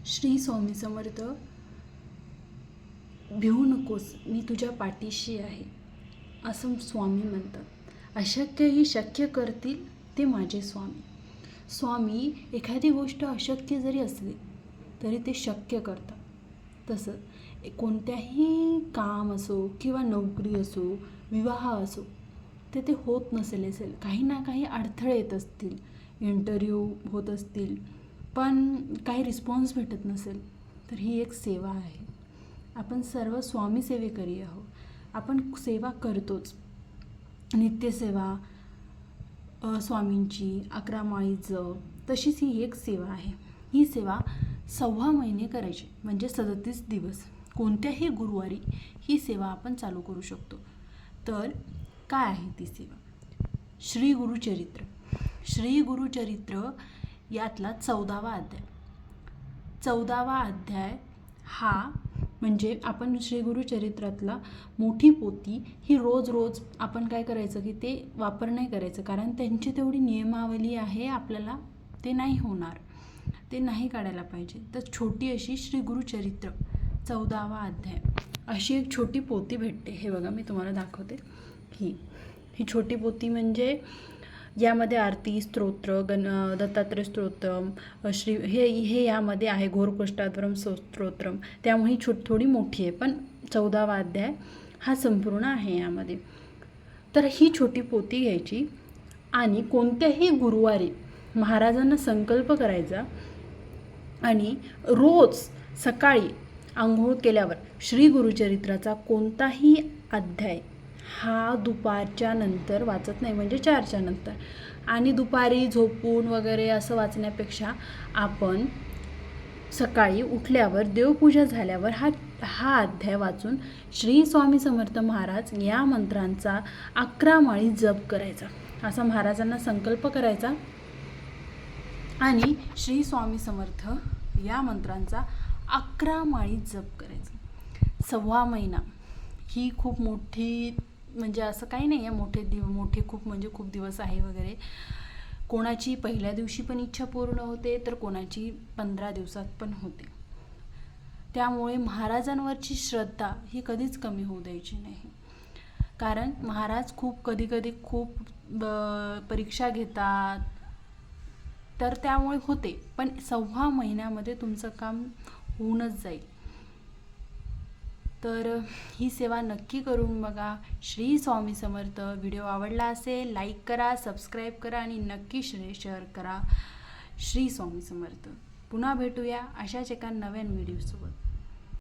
श्री स्वामी समर्थ. भिवू नकोस, मी तुझ्या पाठीशी आहे, असं स्वामी म्हणतात. अशक्यही शक्य करतील ते माझे स्वामी. स्वामी एखादी गोष्ट अशक्य जरी असली तरी ते शक्य करतात. तसं कोणत्याही काम असो किंवा नोकरी असो, विवाह असो, ते होत असेल, काही ना काही अडथळे येत असतील, इंटरव्ह्यू होत असतील, पण काही रिस्पॉन्स भेटत नसेल, तर ही एक सेवा आहे. आपण सर्व स्वामी सेवेकरी आहोत. आपण सेवा करतोच. नित्यसेवा स्वामींची, 11 माळी जप, तशीच ही एक सेवा आहे. ही सेवा 6 महिने करायची, म्हणजे 37 दिवस. कोणत्याही गुरुवारी ही सेवा आपण चालू करू शकतो. तर काय आहे ती सेवा? श्री गुरुचरित्र. श्री गुरुचरित्र यातला 14वा अध्याय. 14वा अध्याय हा म्हणजे आपण श्री गुरुचरित्रातला मोठी पोथी ही रोज आपण काय करायचं की ते वापर नाही करायचं, कारण त्यांची तेवढी नियमावली आहे, आपल्याला ते नाही होणार, ते नाही काढायला पाहिजे. तर छोटी अशी श्री गुरुचरित्र 14वा अध्याय अशी एक छोटी पोथी भेटते. हे बघा, मी तुम्हाला दाखवते. ही छोटी पोथी म्हणजे यामध्ये आरती, स्तोत्र, दत्तात्रय स्तोत्रम, हे यामध्ये आहे. घोरकृष्टाध्वरम स्तोत्रम. त्यामुळे ही थोडी मोठी आहे, पण 14वा अध्याय हा संपूर्ण आहे यामध्ये. तर ही छोटी पोथी घ्यायची आणि कोणत्याही गुरुवारी महाराजांना संकल्प करायचा आणि रोज सकाळी आंघोळ केल्यावर श्री गुरुचरित्राचा कोणताही अध्याय हा दुपारच्या नंतर वाचत नाही, म्हणजे 4च्या नंतर. आणि दुपारी झोपून वगैरे असं वाचण्यापेक्षा आपण सकाळी उठल्यावर, देवपूजा झाल्यावर हा अध्याय वाचून श्री स्वामी समर्थ महाराज या मंत्रांचा 11 माळी जप करायचा. असा महाराजांना संकल्प करायचा आणि श्री स्वामी समर्थ या मंत्रांचा 11 माळी जप करायचा. 6 महिना ही खूप मोठी, म्हणजे असं काही नाही आहे मोठे खूप म्हणजे खूप दिवस आहे वगैरे. कोणाची पहिल्या दिवशी पण इच्छा पूर्ण होते, तर कोणाची 15 दिवसात पण होते. त्यामुळे महाराजांवरची श्रद्धा ही कधीच कमी होऊ द्यायची नाही, कारण महाराज कधी खूप परीक्षा घेतात, तर त्यामुळे होते. पण 6 महिन्यामध्ये तुमचं काम होऊनच जाईल. तर ही सेवा नक्की करून बघा. श्री स्वामी समर्थ. व्हिडिओ आवडला असेल लाईक करा, सबस्क्राईब करा आणि नक्की शेअर करा. श्री स्वामी समर्थ. पुन्हा भेटूया अशाच एका नव्या व्हिडिओसोबत.